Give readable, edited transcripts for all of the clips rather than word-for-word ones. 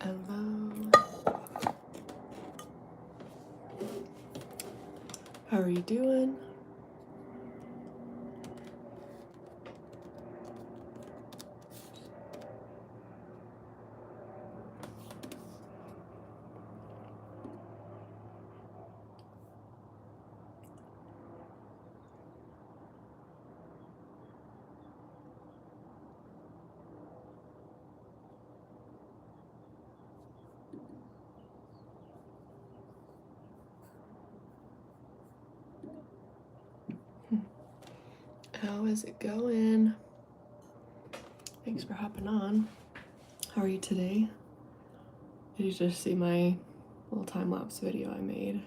Hello. How are you doing? How is it going? Thanks for hopping on. How are you today? Did you just see my little time-lapse video I made?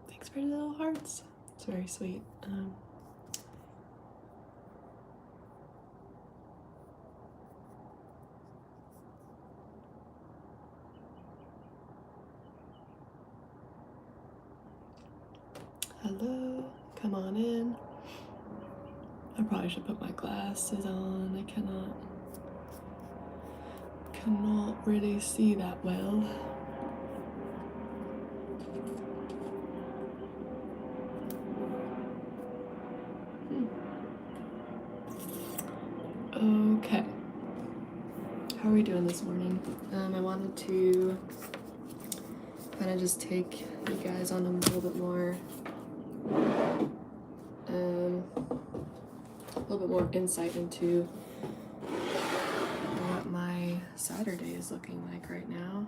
Thanks for the little hearts. It's very sweet. Hello, come on in. I probably should put my glasses on. I cannot really see that well. Okay. How are we doing this morning? I wanted to kind of just take you guys on a little bit more insight into what my Saturday is looking like right now.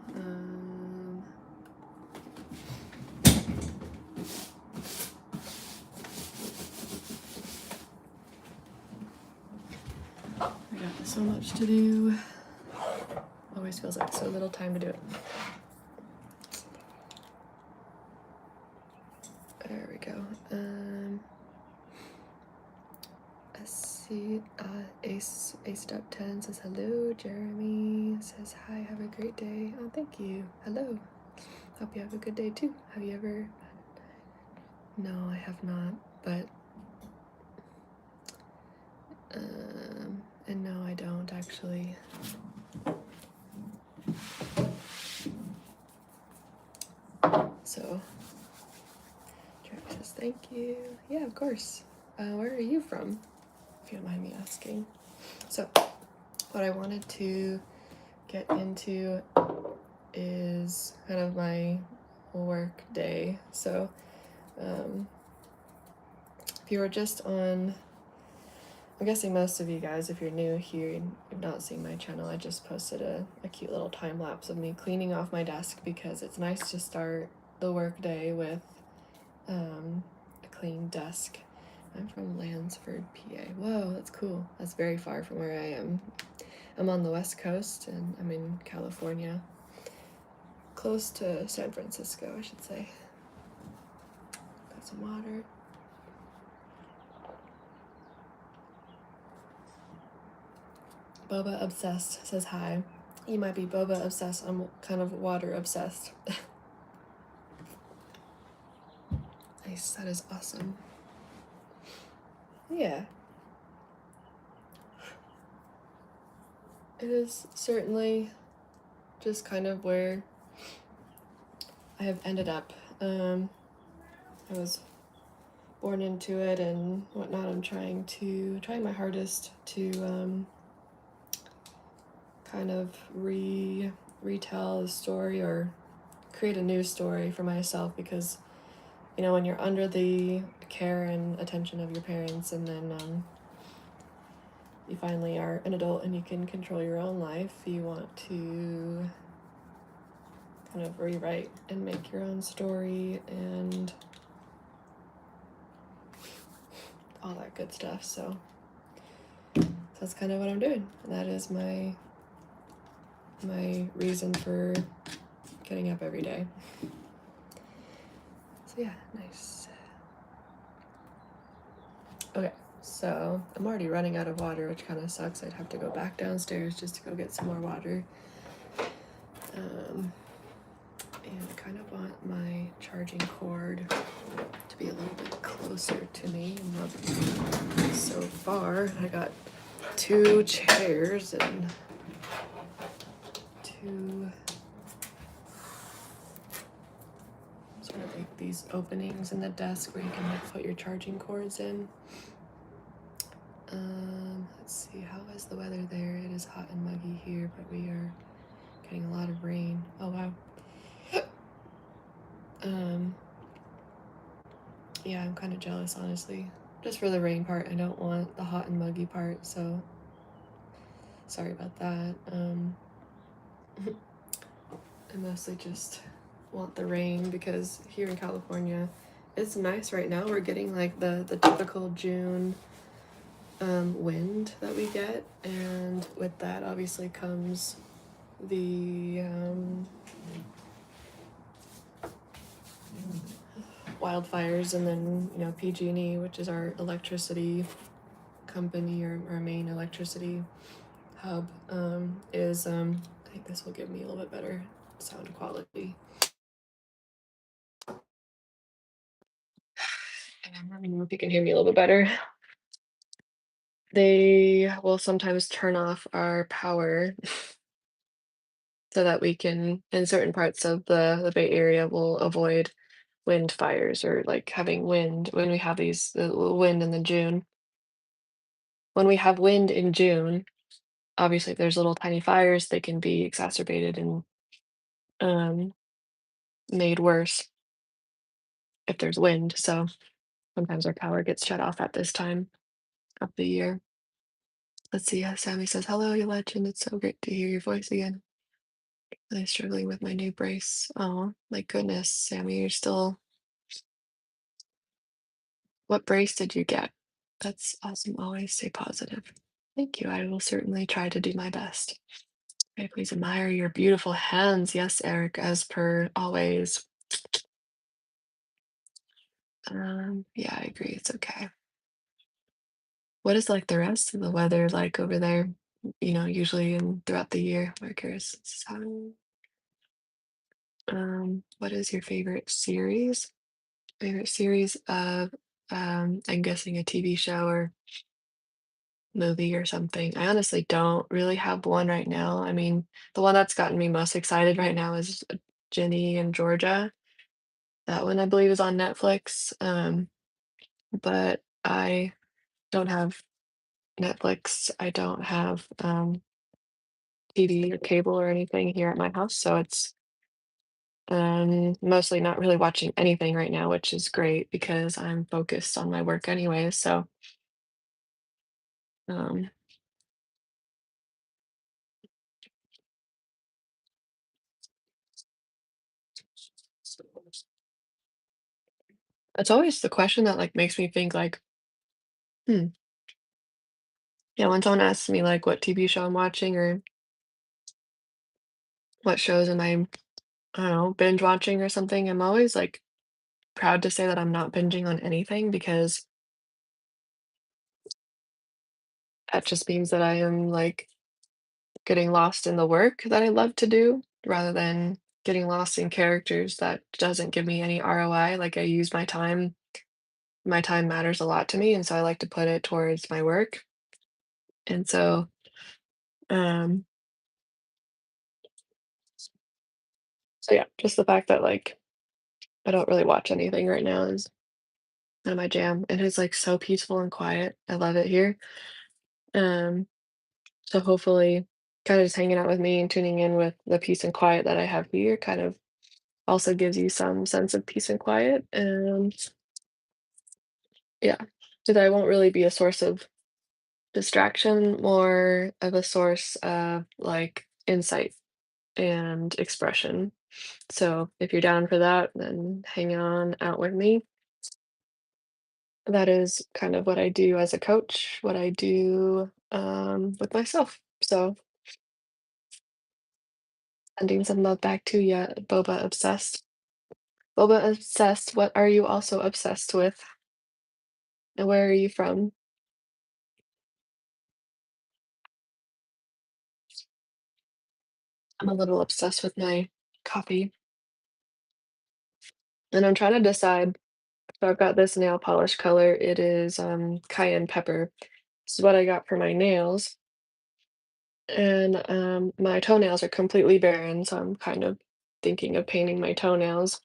I got so much to do. Always feels like so little time to do it. There we go. Ace.10 says hello. Jeremy says hi, have a great day. Oh, thank you. Hello. Hope you have a good day too. Have you ever? No, I have not, but and no, I don't actually. So, Jeremy says thank you. Yeah, of course. Where are you from? If you don't mind me asking. So, what I wanted to get into is kind of my work day. So, if you were just on, I'm guessing most of you guys, if you're new here and you've not seen my channel, I just posted a cute little time lapse of me cleaning off my desk because it's nice to start the work day with a clean desk. I'm from Lansford, PA. Whoa, that's cool. That's very far from where I am. I'm on the West Coast and I'm in California. Close to San Francisco, I should say. Got some water. Boba Obsessed says hi. You might be Boba Obsessed. I'm kind of water obsessed. Nice, that is awesome. Yeah. It is certainly just kind of where I have ended up. I was born into it and whatnot. I'm trying my hardest to kind of retell the story or create a new story for myself, because you know, when you're under the care and attention of your parents and then you finally are an adult and you can control your own life, you want to kind of rewrite and make your own story and all that good stuff. So that's kind of what I'm doing. And that is my reason for getting up every day. So yeah, nice. Okay, so I'm already running out of water, which kind of sucks. I'd have to go back downstairs just to go get some more water. And I kind of want my charging cord to be a little bit closer to me. And so far, I got 2 chairs and 2 sort of like these openings in the desk where you can like put your charging cords in. Let's see, how is the weather there? It is hot and muggy here, but we are getting a lot of rain. Oh wow. Yeah, I'm kind of jealous, honestly. Just for the rain part, I don't want the hot and muggy part, so sorry about that. I mostly just want the rain because here in California, it's nice right now. We're getting like the typical June wind that we get, and with that obviously comes the wildfires, and then PG&E, which is our electricity company, or our main electricity hub, is I think this will give me a little bit better sound quality. Let me know if you can hear me a little bit better. They will sometimes turn off our power so that we can, in certain parts of the Bay Area, will avoid wind fires, or like having wind when we have these wind in the June. When we have wind in June, obviously if there's little tiny fires, they can be exacerbated and um, made worse if there's wind. So sometimes our power gets shut off at this time of the year. Let's see. Sammy says, "Hello, you legend. It's so great to hear your voice again. I'm struggling with my new brace." Oh, my goodness, Sammy, you're still. What brace did you get? That's awesome. Always stay positive. Thank you. I will certainly try to do my best. May I please admire your beautiful hands? Yes, Eric, as per always. Yeah, I agree. It's okay. What is like the rest of the weather like over there? Usually and throughout the year. We're curious. What is your favorite series? Favorite series of, I'm guessing a TV show or movie or something. I honestly don't really have one right now. I mean, the one that's gotten me most excited right now is Ginny and Georgia. That one I believe is on Netflix. But I don't have Netflix. I don't have TV or cable or anything here at my house, so it's mostly not really watching anything right now, which is great because I'm focused on my work anyway. So um, it's always the question that like makes me think like, hmm, yeah, when someone asks me like what TV show I'm watching or what shows am I don't know, binge watching or something, I'm always like proud to say that I'm not binging on anything because that just means that I am like getting lost in the work that I love to do rather than getting lost in characters that doesn't give me any ROI. Like I use my time matters a lot to me, and so I like to put it towards my work. And um, so yeah, just the fact that like I don't really watch anything right now is not my jam. And it's like so peaceful and quiet. I love it here. Um, so hopefully kind of just hanging out with me and tuning in with the peace and quiet that I have here kind of also gives you some sense of peace and quiet. And yeah, so that I won't really be a source of distraction, more of a source of like insight and expression. So if you're down for that, then hang on out with me. That is kind of what I do as a coach, what I do with myself. So Sending some love back to ya, Boba obsessed. Boba obsessed, what are you also obsessed with? And where are you from? I'm a little obsessed with my coffee, and I'm trying to decide. So I've got this nail polish color. It is cayenne pepper. This is what I got for my nails. And my toenails are completely barren, so I'm kind of thinking of painting my toenails.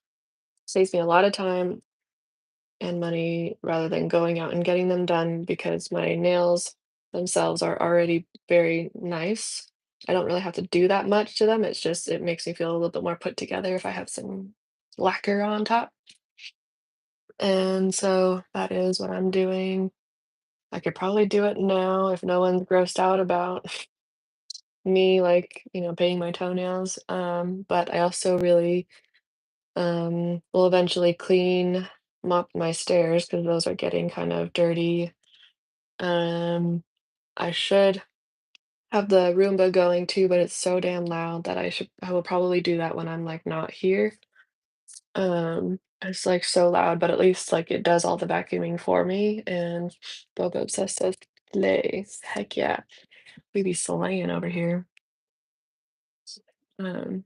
Saves me a lot of time and money rather than going out and getting them done because my nails themselves are already very nice. I don't really have to do that much to them. It's just it makes me feel a little bit more put together if I have some lacquer on top. And so that is what I'm doing. I could probably do it now if no one's grossed out about me, like, painting my toenails. But I also really will eventually mop my stairs because those are getting kind of dirty. Um, I should have the Roomba going too, but it's so damn loud that I will probably do that when I'm like not here. It's like so loud, but at least like it does all the vacuuming for me. And Boba Obsessed says slay. Heck yeah. We be slaying over here. Um,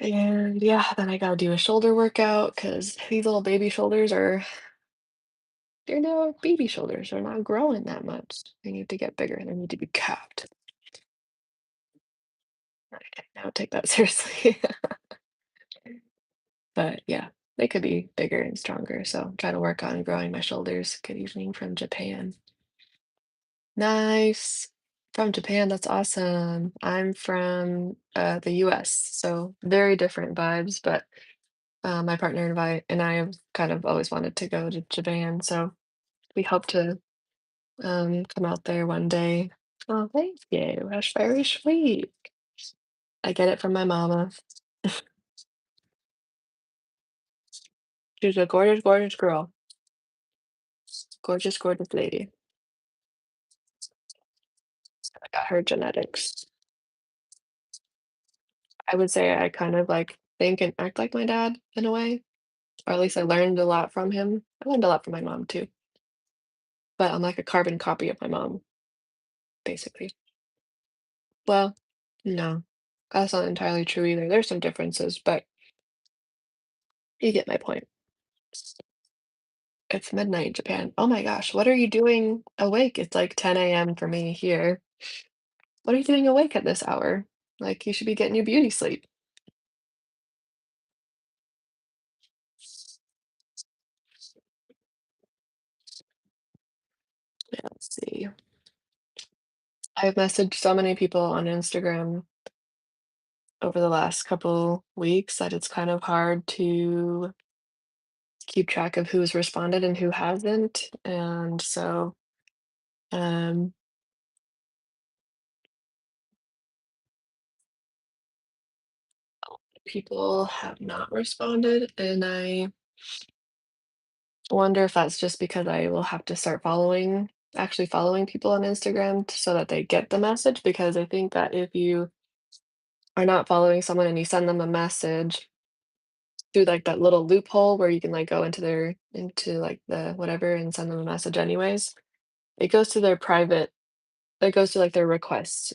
and yeah, then I gotta do a shoulder workout because these little baby shoulders they're no baby shoulders. They're not growing that much. They need to get bigger. They need to be capped. Okay, now take that seriously. But yeah, they could be bigger and stronger. So I'm trying to work on growing my shoulders. Good evening from Japan. Nice. From Japan, that's awesome. I'm from the US, so very different vibes, but my partner and I have kind of always wanted to go to Japan, so we hope to come out there one day. Oh, thank you. That's very sweet. I get it from my mama. She's a gorgeous, gorgeous girl. Gorgeous, gorgeous lady. I got her genetics. I would say I kind of like think and act like my dad in a way, or at least I learned a lot from him. I learned a lot from my mom too, but I'm like a carbon copy of my mom, basically. Well, no, that's not entirely true either. There's some differences, but you get my point. It's midnight in Japan. Oh my gosh, what are you doing awake? It's like 10 a.m. for me here. What are you doing awake at this hour? Like, you should be getting your beauty sleep. Yeah, let's see. I've messaged so many people on Instagram over the last couple weeks that it's kind of hard to keep track of who's responded and who hasn't. And so, um, people have not responded. And I wonder if that's just because I will have to start actually following people on Instagram so that they get the message. Because I think that if you are not following someone and you send them a message through like that little loophole where you can like go into like the whatever and send them a message anyways, it goes to their private it goes to like their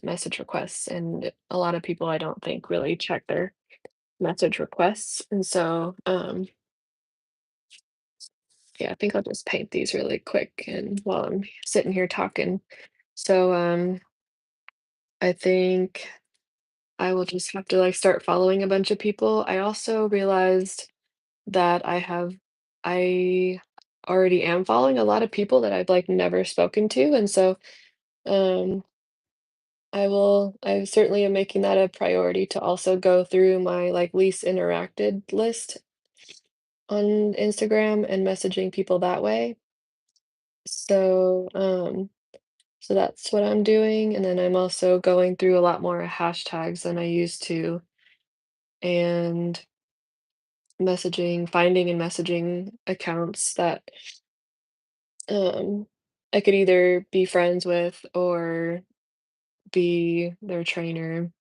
message requests, and a lot of people I don't think really check their message requests. And so yeah, I think I'll just paint these really quick and while I'm sitting here talking. So I think I will just have to like start following a bunch of people. I also realized that I already am following a lot of people that I've like never spoken to. And so um I certainly am making that a priority to also go through my like least interacted list on Instagram and messaging people that way. So so that's what I'm doing. And then I'm also going through a lot more hashtags than I used to and finding and messaging accounts that um I could either be friends with or be their trainer,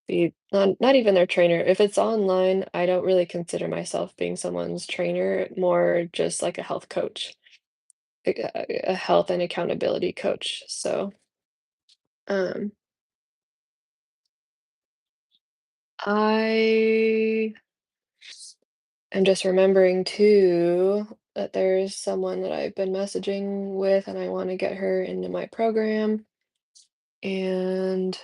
be not even their trainer. If it's online, I don't really consider myself being someone's trainer, more just like a health coach, a health and accountability coach. So, um, I am just remembering too that there's someone that I've been messaging with, and I want to get her into my program, and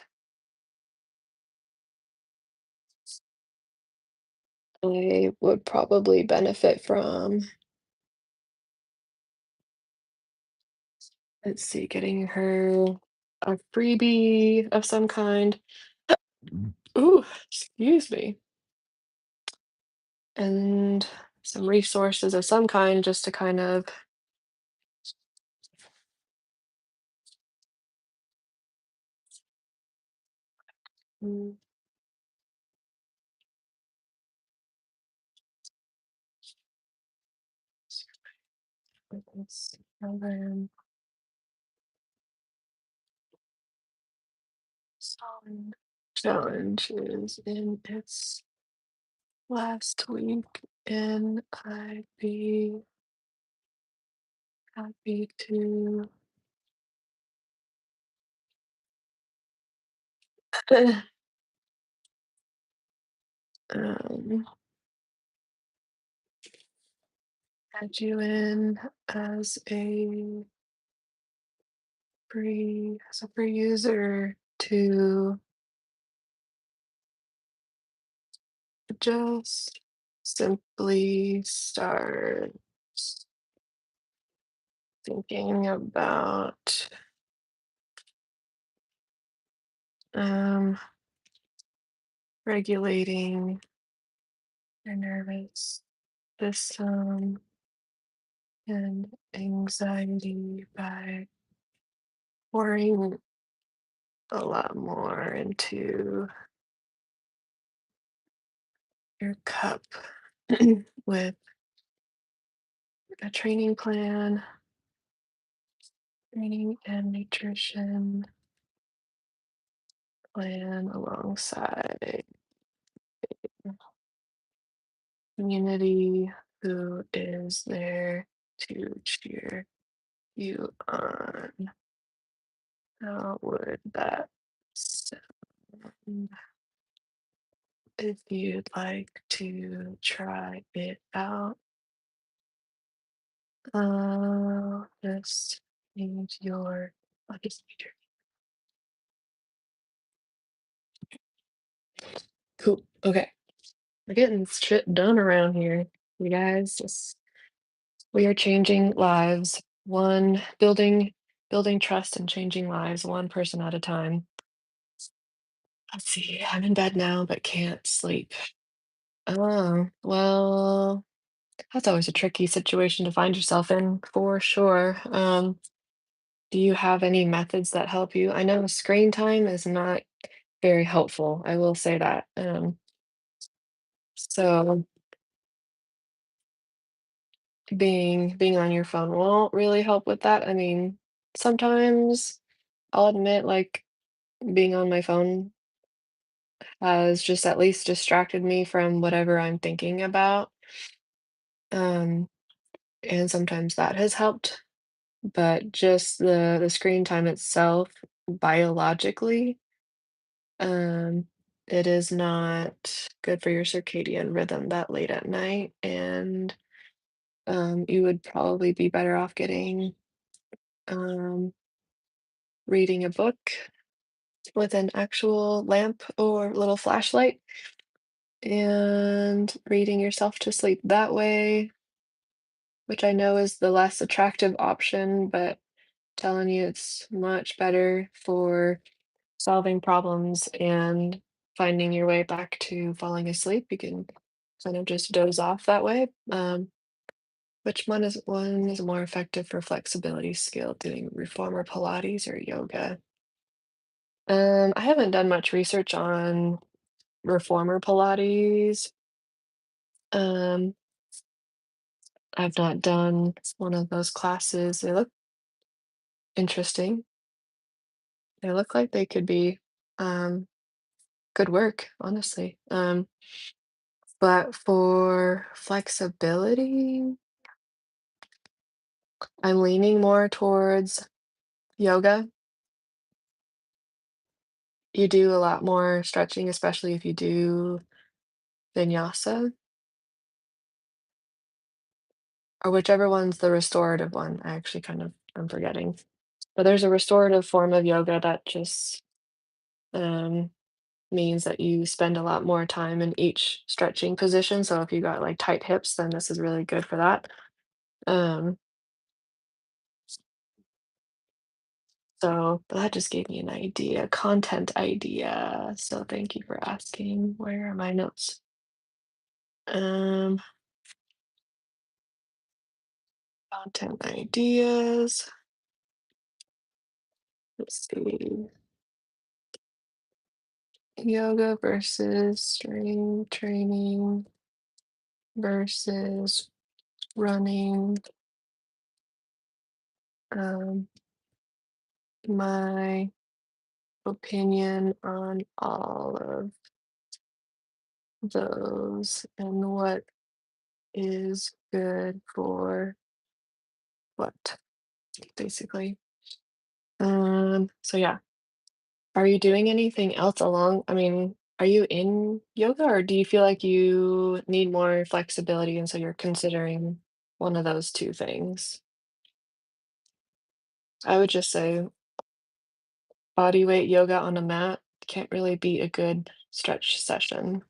I would probably benefit from, let's see, getting her a freebie of some kind. Ooh, excuse me. And some resources of some kind just to kind of mm, with this program. Solid challenge is in its last week, and I'd be happy to um, add you in as a free user to just simply start thinking about um, regulating your nervous system and anxiety by pouring a lot more into your cup with a training and nutrition plan alongside community who is there to cheer you on. How would that sound if you'd like to try it out? Just need I'll just need your cool. Okay. We're getting shit done around here. You guys, we are changing lives, one building trust and changing lives, one person at a time. Let's see. I'm in bed now, but can't sleep. Oh, well, that's always a tricky situation to find yourself in, for sure. Do you have any methods that help you? I know screen time is not very helpful. I will say that. So being on your phone won't really help with that. I mean, sometimes I'll admit, like, being on my phone has just at least distracted me from whatever I'm thinking about. Um, and sometimes that has helped, but just the screen time itself, biologically, um, it is not good for your circadian rhythm that late at night, and you would probably be better off um, reading a book with an actual lamp or little flashlight and reading yourself to sleep that way, which I know is the less attractive option, but telling you it's much better for solving problems and finding your way back to falling asleep. You can kind of just doze off that way. Which one is more effective for flexibility skill, doing reformer Pilates or yoga? I haven't done much research on reformer Pilates. Um, I've not done one of those classes. They look interesting. They look like they could be um, good work, honestly. But for flexibility, I'm leaning more towards yoga. You do a lot more stretching, especially if you do vinyasa, or whichever one's the restorative one. I actually kind of I'm forgetting. But there's a restorative form of yoga that just um, means that you spend a lot more time in each stretching position. So if you got like tight hips, then this is really good for that. Um, but that just gave me an idea, content idea. So thank you for asking. Where are my notes? Um, content ideas. Let's see. Yoga versus strength training versus running. Um, my opinion on all of those and what is good for what, basically. So yeah. Are you doing anything else along I mean, are you in yoga or do you feel like you need more flexibility and so you're considering one of those two things? I would just say body weight yoga on a mat can't really beat a good stretch session.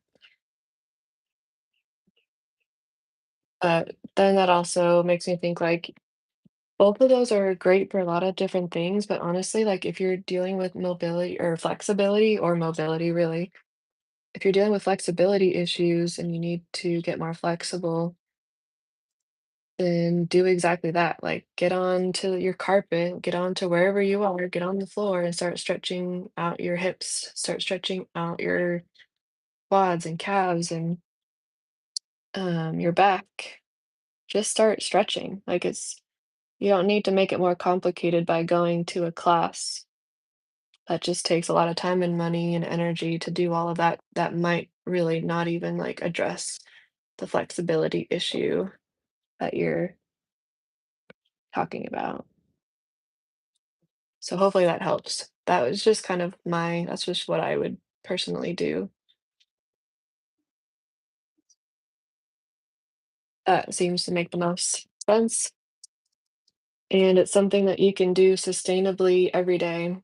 But then that also makes me think like both of those are great for a lot of different things, but honestly, like if you're dealing with mobility or flexibility or mobility really, if you're dealing with flexibility issues and you need to get more flexible, then do exactly that. Like get on to your carpet, get on to wherever you are, get on the floor and start stretching out your hips, start stretching out your quads and calves and your back. Just start stretching. Like you don't need to make it more complicated by going to a class. That just takes a lot of time and money and energy to do all of that. That might really not even like address the flexibility issue that you're talking about. So hopefully that helps. That was just kind of that's just what I would personally do. That seems to make the most sense. And it's something that you can do sustainably every day.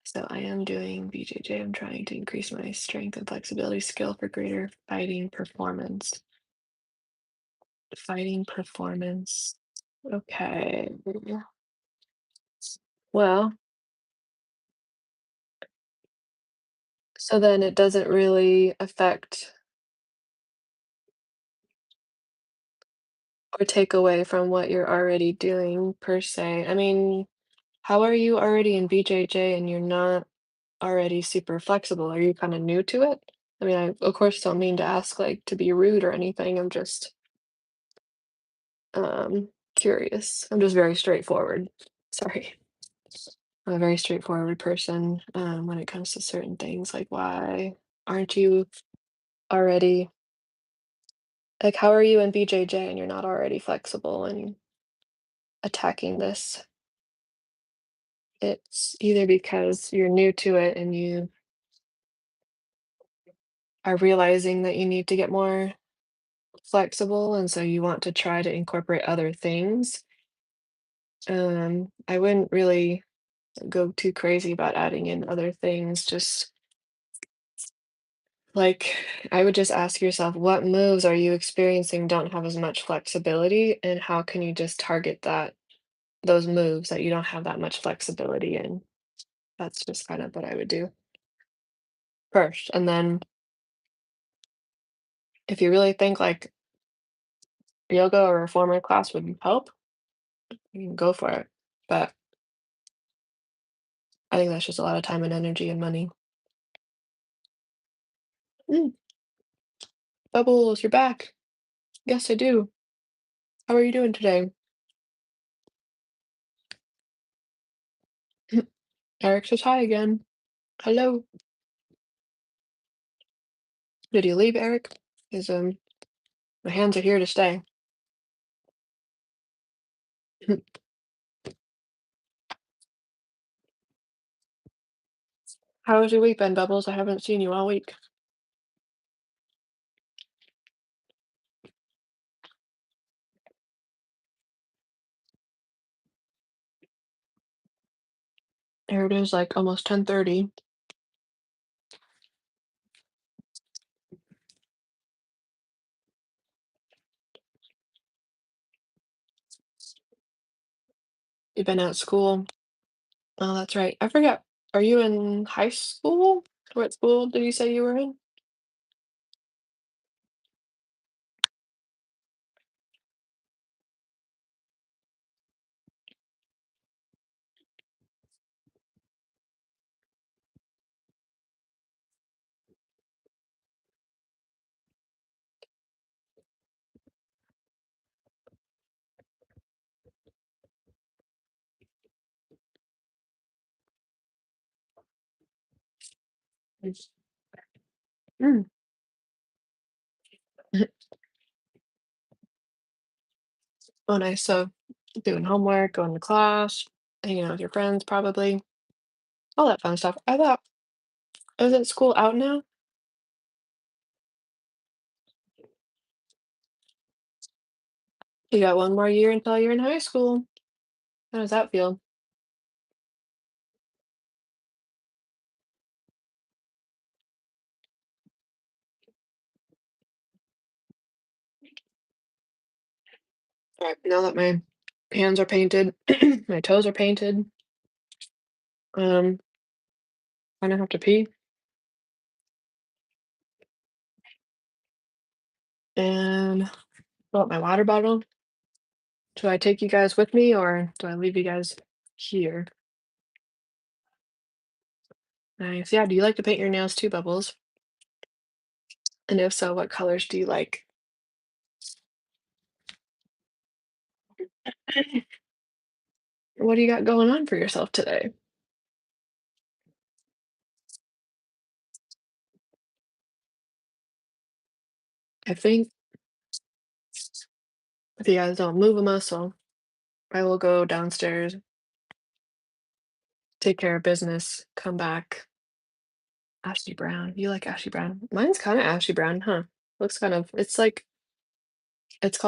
So I am doing BJJ. I'm trying to increase my strength and flexibility skill for greater fighting performance. Fighting performance. Okay. Well, so then it doesn't really affect or take away from what you're already doing per se. I mean, how are you already in BJJ and you're not already super flexible? Are you kind of new to it? I mean, I of course don't mean to ask like to be rude or anything. I'm just curious. I'm just very straightforward. Sorry. I'm a very straightforward person when it comes to certain things. Like, why aren't you already like, how are you in BJJ and you're not already flexible and attacking this? It's either because you're new to it and you are realizing that you need to get more flexible, and so you want to try to incorporate other things. I wouldn't really go too crazy about adding in other things. Just like, I would just ask yourself, what moves are you experiencing don't have as much flexibility, and how can you just target those moves that you don't have that much flexibility in? That's just kind of what I would do first. And then if you really think like yoga or a reformer class would help, you can go for it. But I think that's just a lot of time and energy and money. Mm, Bubbles, you're back. Yes, I do. How are you doing today? Eric says hi again. Hello. Did you leave, Eric? Because my hands are here to stay. How was your week been, Bubbles? I haven't seen you all week. Here it is, like almost 10:30. You've been at school. Oh, that's right. I forget. Are you in high school? What school did you say you were in? Mm. Oh, nice. So, doing homework, going to class, hanging out with your friends, probably. All that fun stuff. I thought, isn't school out now? You got one more year until you're in high school. How does that feel? All right, now that my hands are painted, my toes are painted, um, I don't have to pee. And fill up my water bottle. Do I take you guys with me or do I leave you guys here? Nice. Yeah, do you like to paint your nails too, Bubbles? And if so, what colors do you like? What do you got going on for yourself today? I think if you guys don't move a muscle, I will go downstairs, take care of business, come back. Ashy brown. You like ashy brown? Mine's kind of ashy brown, huh? Looks kind of, it's like, it's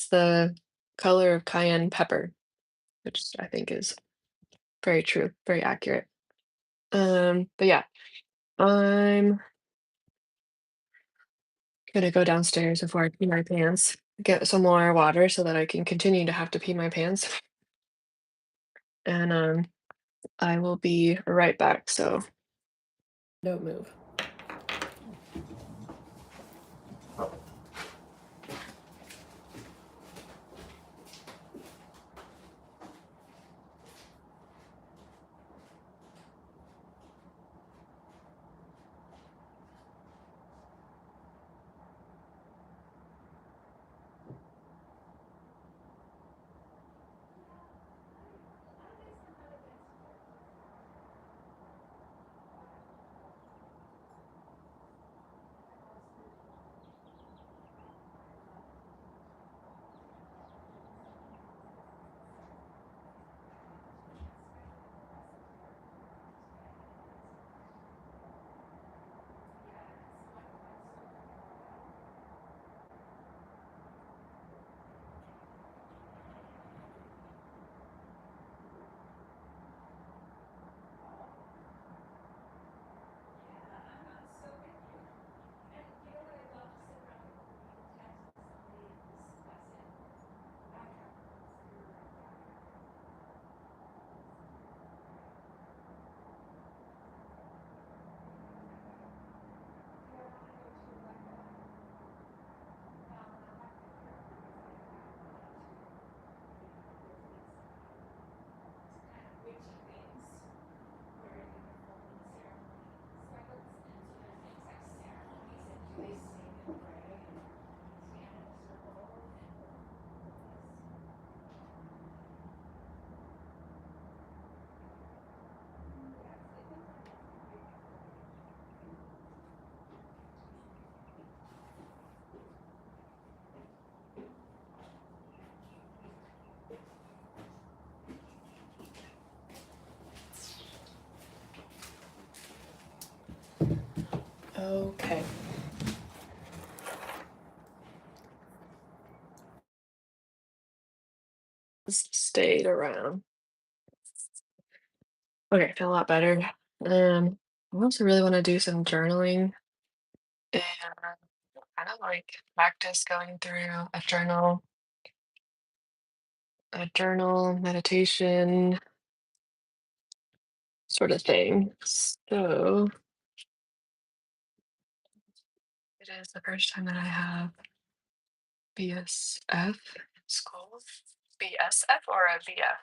the color of cayenne pepper, which I think is very true, very accurate. But yeah, I'm gonna go downstairs before I pee my pants, get some more water so that I can continue to have to pee my pants. And I will be right back. So don't move. Okay. Stayed around. Okay, I feel a lot better. I also really want to do some journaling and kind of like practice going through a journal meditation sort of thing. So it is the first time that I have BSF in school. BSF or a VF?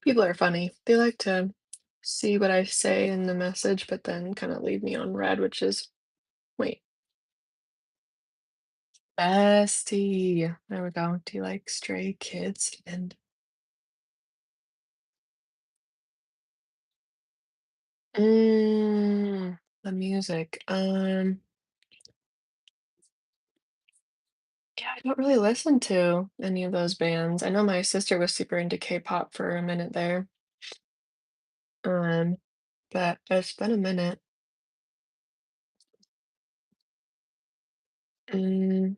People are funny. They like to see what I say in the message, but then kind of leave me on red, which is, wait, bestie. There we go. Do you like stray kids? And the music. Yeah, I don't really listen to any of those bands. I know my sister was super into K-pop for a minute there. Um, but it's been a minute. Mm,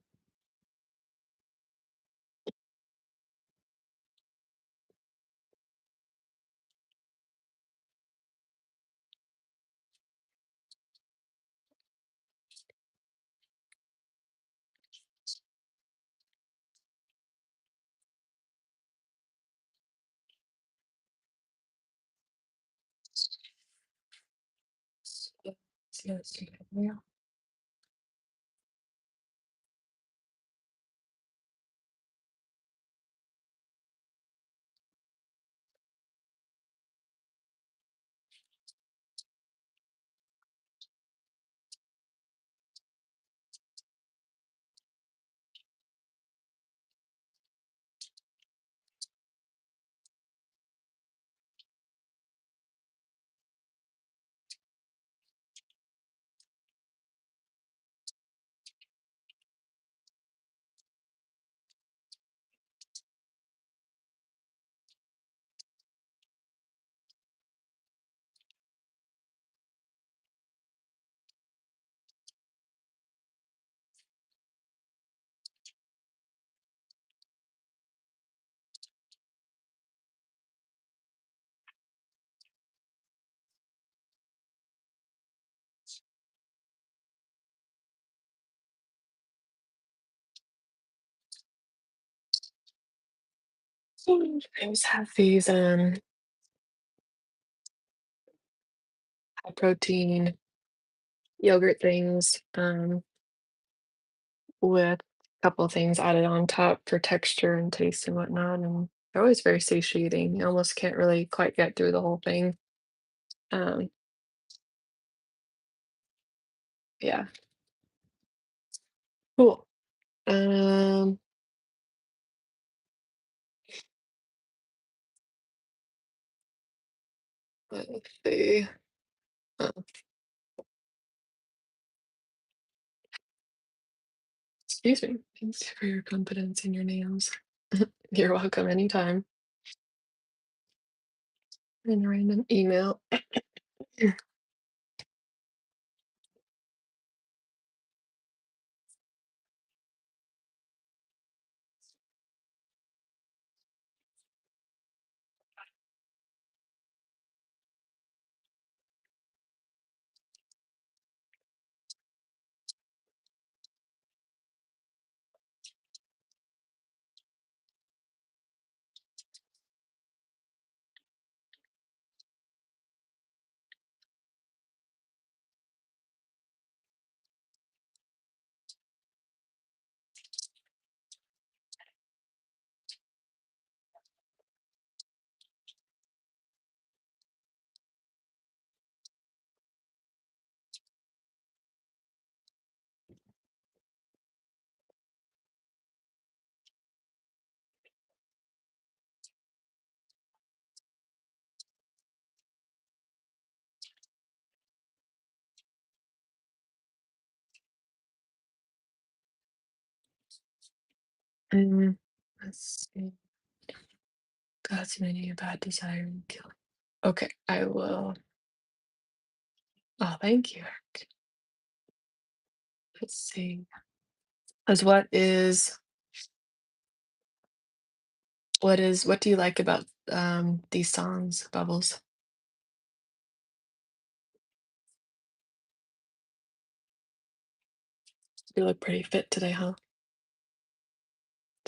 yes, yes, yeah. I always have these high protein yogurt things with a couple of things added on top for texture and taste and whatnot. And they're always very satiating. You almost can't really quite get through the whole thing. Um, yeah, cool. Um, let's see. Excuse me. Thanks for your confidence in your nails. You're welcome anytime. And random email. Mm, let's see. God's many a bad desire and kill. Okay, I will. Oh, thank you. Let's see. As what do you like about these songs, Bubbles? You look pretty fit today, huh?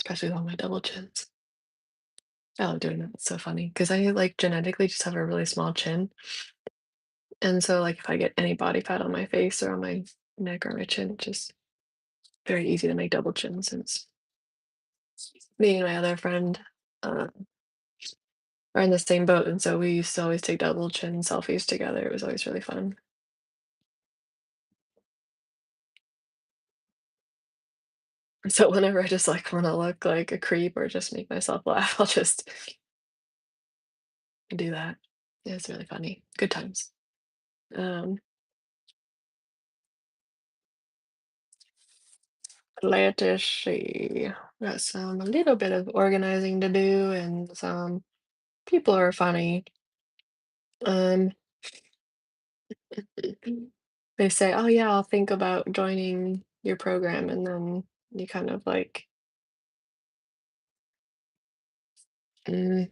Especially with all my double chins. I love doing that. It's so funny because I like genetically just have a really small chin. And so like if I get any body fat on my face or on my neck or my chin, it's just very easy to make double chins since me and my other friend uh, are in the same boat. And so we used to always take double chin selfies together. It was always really fun. So whenever I just like want to look like a creep or just make myself laugh, I'll just do that. Yeah, it's really funny. Good times. Um, let's see. Got some a little bit of organizing to do and some people are funny. Um, they say, "Oh yeah, I'll think about joining your program," and then you kind of like, mm,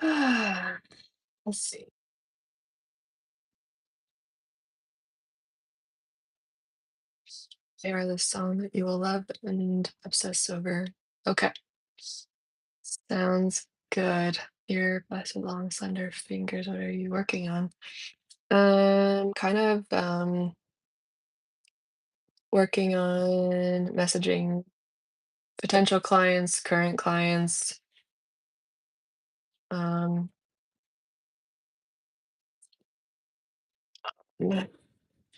Let's see. They are the song that you will love and obsess over. Okay, sounds good. Your blessed long slender fingers. What are you working on? Kind of working on messaging potential clients, current clients, um, yeah,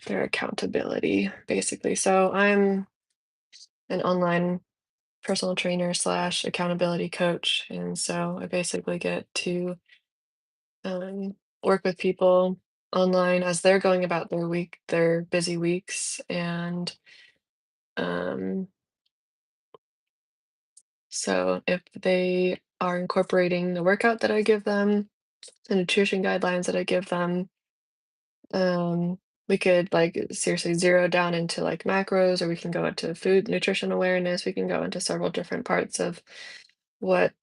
their accountability, basically. So I'm an online personal trainer slash accountability coach, and so I basically get to work with people online as they're going about their busy weeks, and um, so if they are incorporating the workout that I give them, the nutrition guidelines that I give them, we could like seriously zero down into like macros, or we can go into food nutrition awareness. We can go into several different parts of what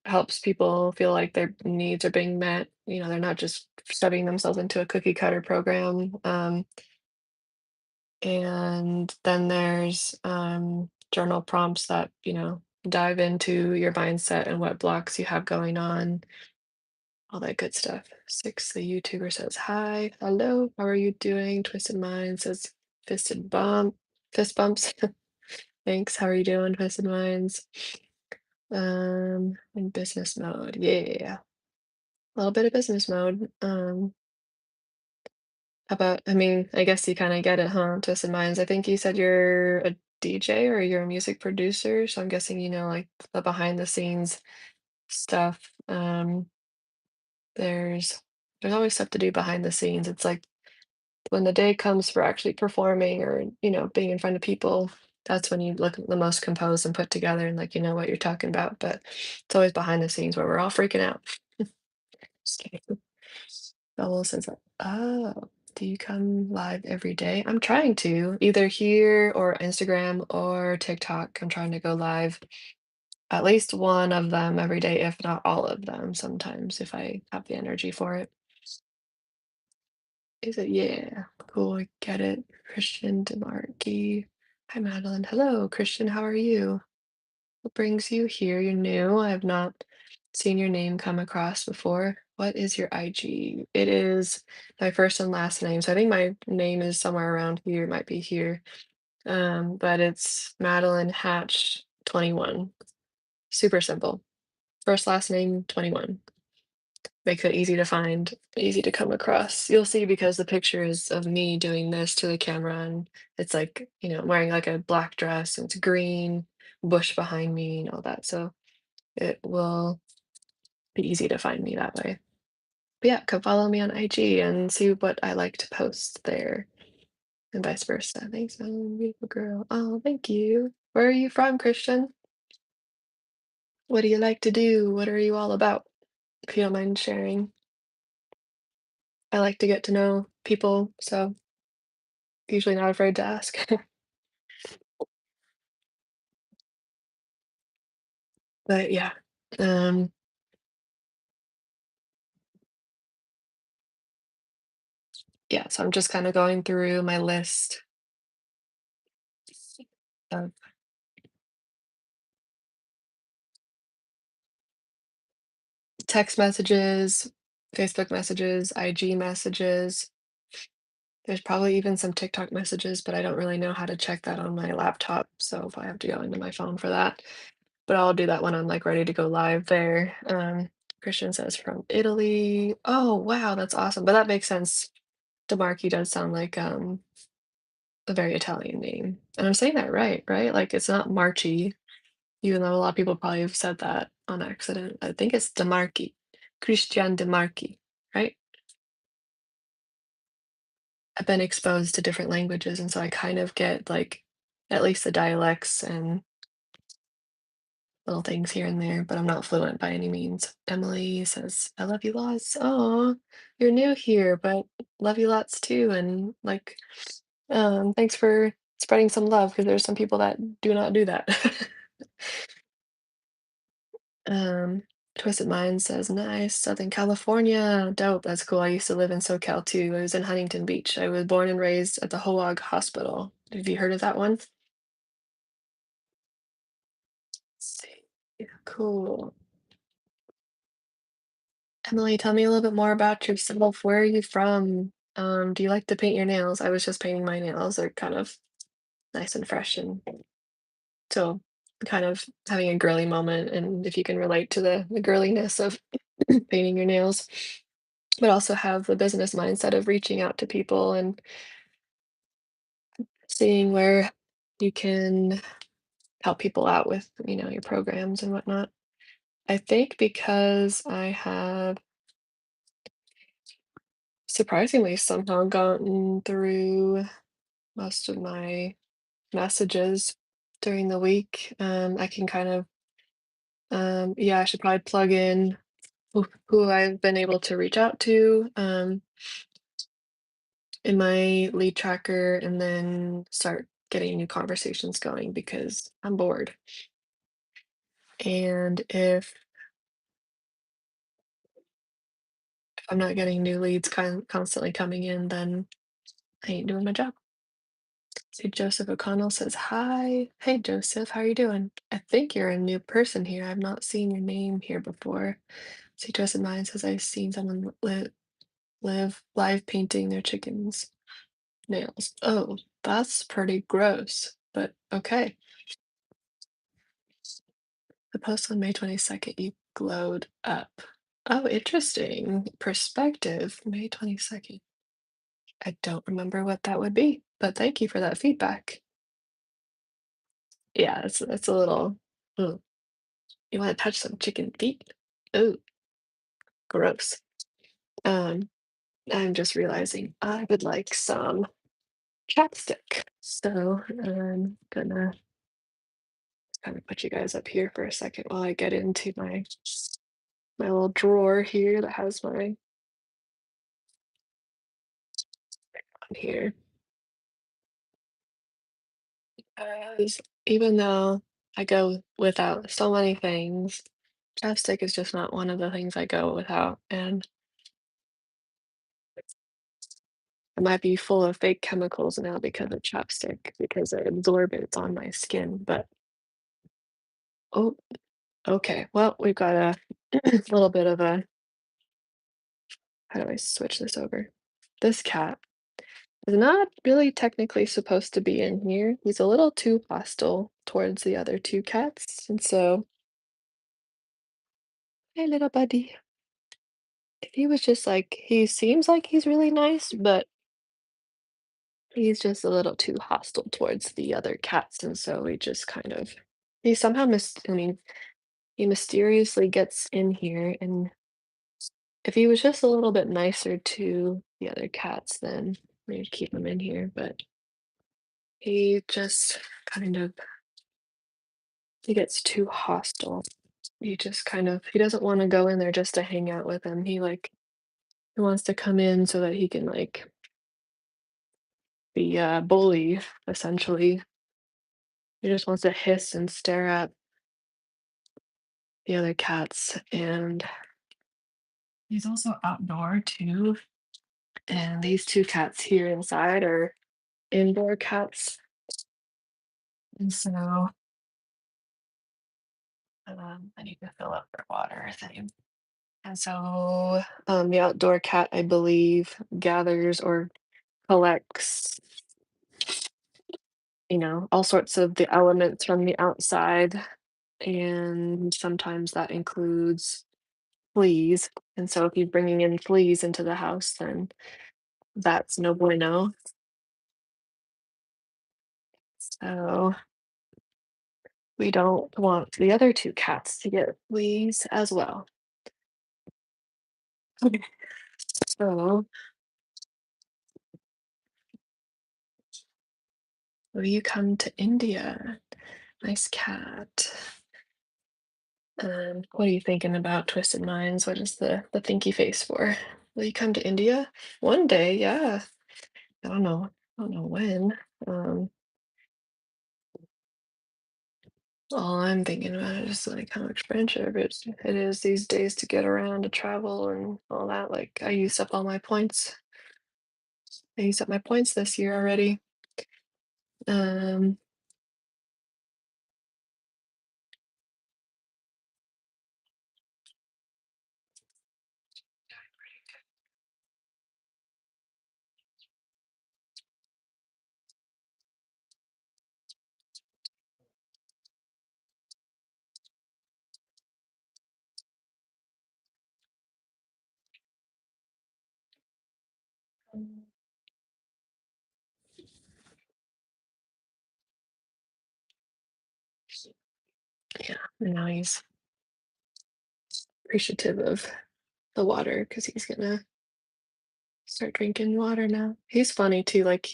helps people feel like their needs are being met. You know, they're not just shoving themselves into a cookie cutter program. And then there's journal prompts that, dive into your mindset and what blocks you have going on, all that good stuff. Six, the YouTuber says, hi, hello, how are you doing? Twisted Mind says, fisted bump, fist bumps. Thanks, how are you doing, Twisted Minds? In business mode, yeah, a little bit of business mode. How about, I mean, I guess you kind of get it, huh? Twisted Minds. I think you said you're a DJ or you're a music producer, so I'm guessing you know like the behind the scenes stuff. There's there's always stuff to do behind the scenes. It's like when the day comes for actually performing or being in front of people, that's when you look the most composed and put together and like you know what you're talking about. But it's always behind the scenes where we're all freaking out. Just kidding. Bubble says, "Oh, do you come live every day?" I'm trying to, either here or Instagram or TikTok. I'm trying to go live at least one of them every day, if not all of them sometimes, if I have the energy for it. Is it? Yeah. Cool, I get it. Christian DeMarkey. Hi, Madeline. Hello, Christian. How are you? What brings you here? You're new. I have not seen your name come across before. What is your IG? It is my first and last name. So I think my name is somewhere around here. It might be here. But it's Madeline Hatch 21. Super simple. First, last name 21. Makes it easy to find, easy to come across. You'll see because the picture is of me doing this to the camera, and it's like, I'm wearing like a black dress and it's green, bush behind me and all that. So it will be easy to find me that way. But yeah, come follow me on IG and see what I like to post there, and vice versa. Thanks, beautiful girl. Oh, thank you. Where are you from, Christian? What do you like to do? What are you all about? If you don't mind sharing. I like to get to know people, so usually not afraid to ask. But yeah, um, yeah, so I'm just kind of going through my list of text messages, Facebook messages, IG messages. There's probably even some TikTok messages, but I don't really know how to check that on my laptop, so if I have to go into my phone for that. But I'll do that when I'm like ready to go live there. Christian says from Italy. Oh wow, that's awesome. But that makes sense. DeMarchi does sound like a very Italian name. And I'm saying that right, right? Like it's not Marchi, even though a lot of people probably have said that on accident. I think it's DeMarchi, Christian DeMarchi, right? I've been exposed to different languages, and so I kind of get like at least the dialects and little things here and there, but I'm not fluent by any means. Emily says, I love you lots. Oh, you're new here, but love you lots too. And like, thanks for spreading some love because there's some people that do not do that. Twisted Mind says, nice, Southern California. Dope. That's cool. I used to live in SoCal too. I was in Huntington Beach. I was born and raised at the Hoag Hospital. Have you heard of that one? Let's see. Yeah, cool. Emily, tell me a little bit more about yourself. Where are you from? Do you like to paint your nails? I was just painting my nails. They're kind of nice and fresh, and so kind of having a girly moment. And if you can relate to the girliness of painting your nails, but also have the business mindset of reaching out to people and seeing where you can help people out with, your programs and whatnot. I think because I have surprisingly somehow gotten through most of my messages during the week. I can kind of, yeah, I should probably plug in who I've been able to reach out to in my lead tracker and then start getting new conversations going because I'm bored. And if I'm not getting new leads constantly coming in, then I ain't doing my job. See, Joseph O'Connell says, hi. Hey, Joseph, how are you doing? I think you're a new person here. I've not seen your name here before. See, Joseph Mine says, I've seen someone live live painting their chickens' nails. Oh, that's pretty gross, but okay. The post on May 22nd, you glowed up. Oh, interesting. Perspective, May 22nd. I don't remember what that would be, but thank you for that feedback. Yeah, it's a little. Mm. You want to touch some chicken feet? Oh, gross. Um, I'm just realizing I would like some chapstick. So I'm gonna kind of put you guys up here for a second while I get into my little drawer here that has my on here. Because even though I go without so many things, chapstick is just not one of the things I go without. And it might be full of fake chemicals now because of chapstick, because they're absorbent on my skin. But oh, okay. Well, we've got a little bit of a. How do I switch this over? This cat is not really technically supposed to be in here. He's a little too hostile towards the other two cats. And so, hey, little buddy. If he was just like, he seems like he's really nice, but he's just a little too hostile towards the other cats. And so we just kind of, he somehow I mean, he mysteriously gets in here. And if he was just a little bit nicer to the other cats, then we'd keep him in here. But he just kind of he gets too hostile. He just kind of he doesn't wanna go in there just to hang out with him. He wants to come in so that he can, like, be a bully, essentially. He just wants to hiss and stare at the other cats, and he's also outdoor too, and these 2 cats here inside are indoor cats, and so, I need to fill up their water thing. And so, the outdoor cat, I believe, gathers or collects, all sorts of the elements from the outside. And sometimes that includes fleas. And so if you're bringing in fleas into the house, then that's no bueno. So we don't want the other 2 cats to get fleas as well. Okay. So will you come to India? Nice cat. What are you thinking about Twisted Minds? What is the thinky face for? Will you come to India? One day, yeah. I don't know. I don't know when. Um, All I'm thinking about is like how expensive it is these days to get around to travel and all that. Like I used up all my points. I used up my points this year already. Um, yeah, and now he's appreciative of the water because he's gonna start drinking water now. He's funny too. Like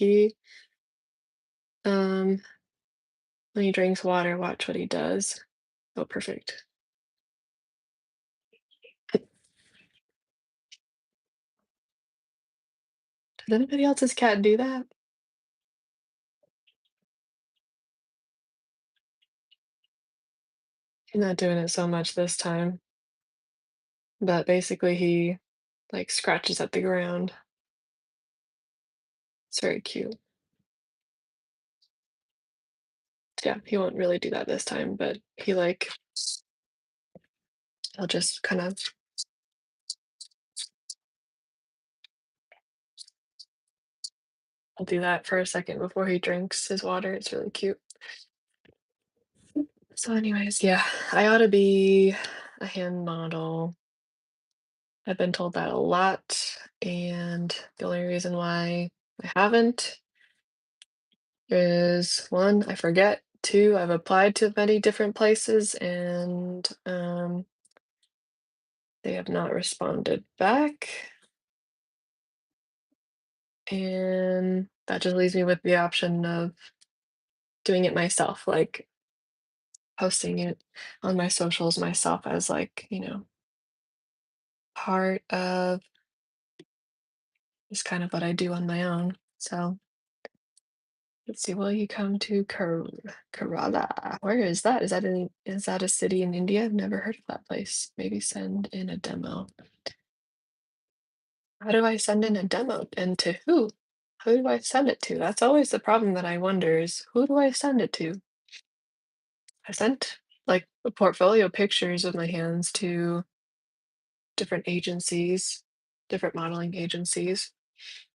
um, when he drinks water, watch what he does. Oh, perfect. Does anybody else's cat do that? He's not doing it so much this time, but basically he like scratches at the ground. It's very cute. Yeah, he won't really do that this time, but he'll just kind of he'll do that for a second before he drinks his water. It's really cute. So, anyways, yeah, I ought to be a hand model. I've been told that a lot, and the only reason why I haven't is one, I forget. Two, I've applied to many different places and they have not responded back. And that just leaves me with the option of doing it myself, like posting it on my socials myself as like, part of just kind of what I do on my own. So let's see, will you come to Kerala? Where is that? Is that a city in India? I've never heard of that place. Maybe send in a demo. How do I send in a demo? And to who? Who do I send it to? That's always the problem that I wonder is who do I send it to? I sent like portfolio pictures of my hands to different agencies, different modeling agencies.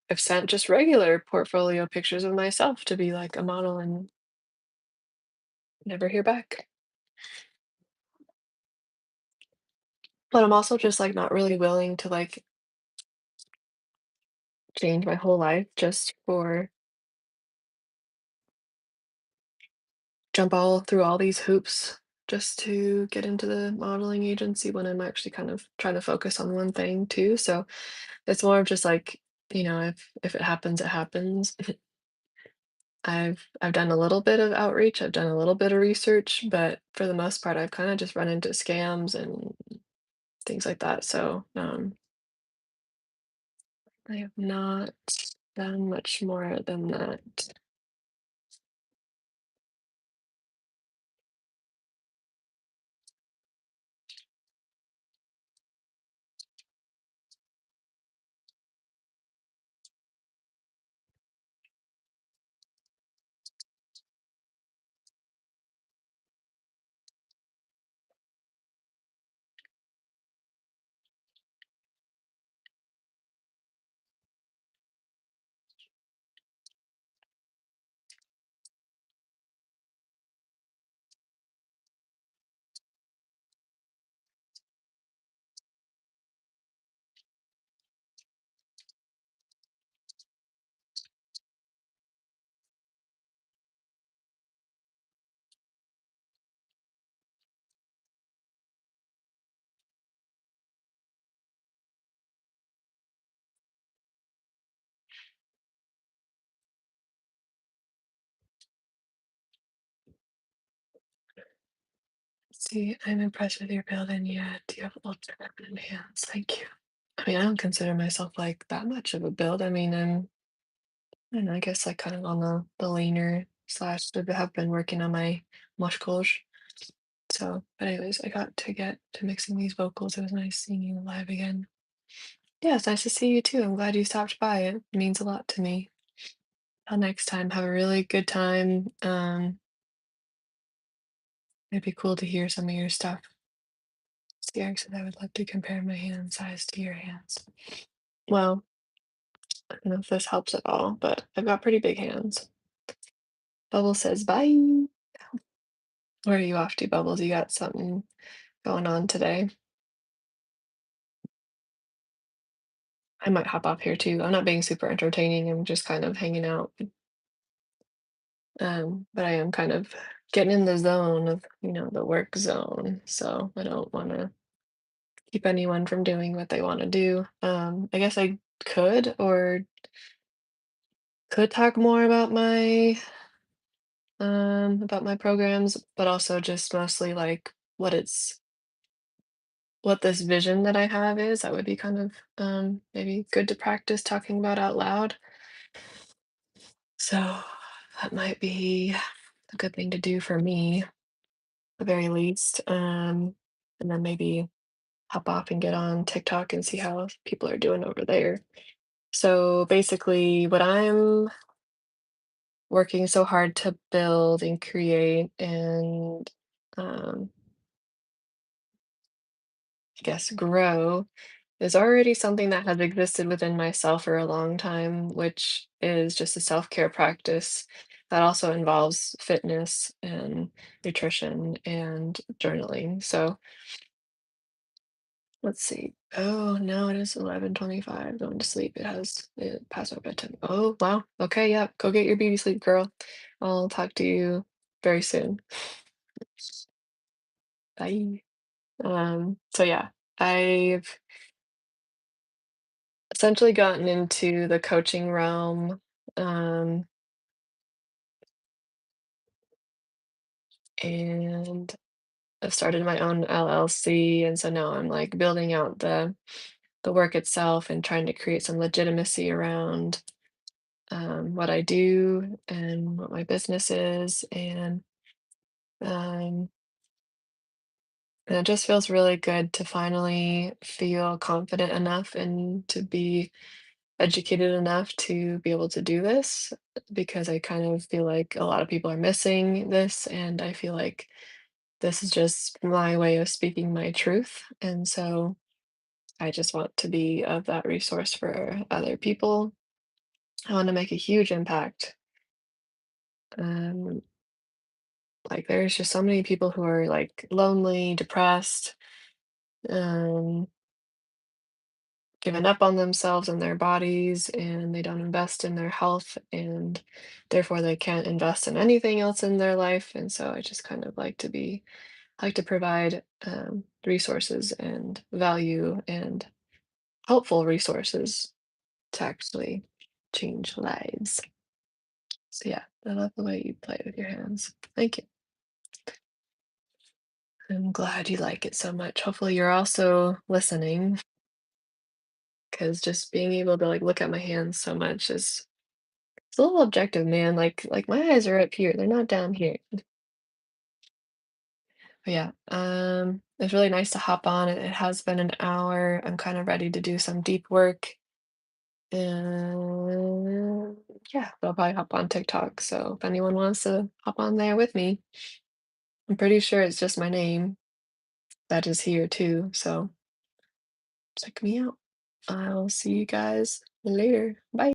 I've sent just regular portfolio pictures of myself to be like a model and never hear back. But I'm also just like not really willing to like change my whole life just for jump all through all these hoops just to get into the modeling agency when I'm actually kind of trying to focus on one thing too. So it's more of just like, if it happens, it happens. I've done a little bit of outreach, I've done a little bit of research, but for the most part, I've kind of just run into scams and things like that. So I have not done much more than that. See, I'm impressed with your build, and yet you have ultra feminine hands. Thank you. I mean, I don't consider myself like that much of a build. I mean, I don't know, I guess like kind of on the leaner slash have been working on my muscles. So, but anyways, I got to get to mixing these vocals. It was nice seeing you live again. Yeah, it's nice to see you too. I'm glad you stopped by. It means a lot to me. Till next time, have a really good time. It'd be cool to hear some of your stuff. Sierra said I would love to compare my hand size to your hands. Well, I don't know if this helps at all, but I've got pretty big hands. Bubble says bye. Where are you off to, Bubbles? You got something going on today? I might hop off here too. I'm not being super entertaining. I'm just kind of hanging out. But I am kind of getting in the zone of, the work zone. So I don't want to keep anyone from doing what they want to do. I guess I could talk more about my programs, but also just mostly like what this vision that I have is. That would be kind of maybe good to practice talking about out loud. So that might be a good thing to do for me, at the very least. And then maybe hop off and get on TikTok and see how people are doing over there. So basically, what I'm working so hard to build and create and um, I guess grow is already something that has existed within myself for a long time, which is just a self-care practice that also involves fitness and nutrition and journaling. So let's see. Oh no, it is 11:25. Going to sleep. It has past my bedtime. Oh wow. Okay, yeah. Go get your beauty sleep, girl. I'll talk to you very soon. Bye. So yeah, I've essentially gotten into the coaching realm. Um, and I've started my own LLC, and so now I'm like building out the work itself and trying to create some legitimacy around what I do and what my business is, um, and it just feels really good to finally feel confident enough and to be educated enough to be able to do this because I kind of feel like a lot of people are missing this, and I feel like this is just my way of speaking my truth. And so I just want to be of that resource for other people. I want to make a huge impact. Um, like there's just so many people who are like lonely, depressed, um, given up on themselves and their bodies, and they don't invest in their health, and therefore they can't invest in anything else in their life. And so I just kind of like to provide resources and value and helpful resources to actually change lives. So yeah, I love the way you play with your hands. Thank you. I'm glad you like it so much. Hopefully you're also listening because just being able to like look at my hands so much is it's a little objective, man. Like my eyes are up here, they're not down here. But yeah, it's really nice to hop on. It has been an hour. I'm kind of ready to do some deep work. And yeah, I'll probably hop on TikTok. So if anyone wants to hop on there with me, I'm pretty sure it's just my name that is here too. So check me out. I'll see you guys later. Bye.